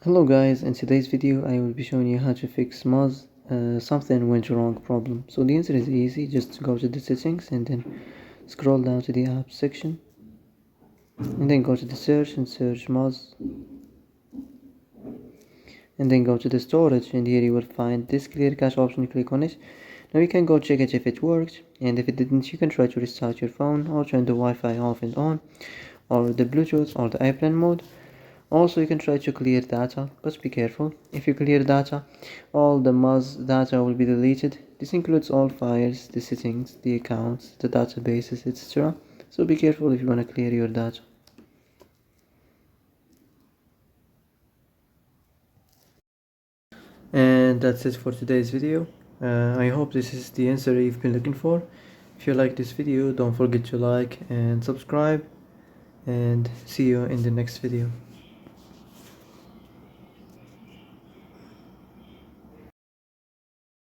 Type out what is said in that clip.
Hello guys, in today's video I will be showing you how to fix Muzz something went wrong problem. So the answer is easy, just go to the settings and then scroll down to the app section and then go to the search and search Muzz and then go to the storage, and here you will find this clear cache option. Click on it. Now you can go check it if it worked, and if it didn't you can try to restart your phone or turn the Wi-Fi off and on, or the Bluetooth or the airplane mode. Also, you can try to clear data, but be careful. If you clear data, all the Muzz data will be deleted. This includes all files, the settings, the accounts, the databases, etc. So be careful if you want to clear your data. And that's it for today's video. I hope this is the answer you've been looking for. If you like this video, don't forget to like and subscribe, and see you in the next video.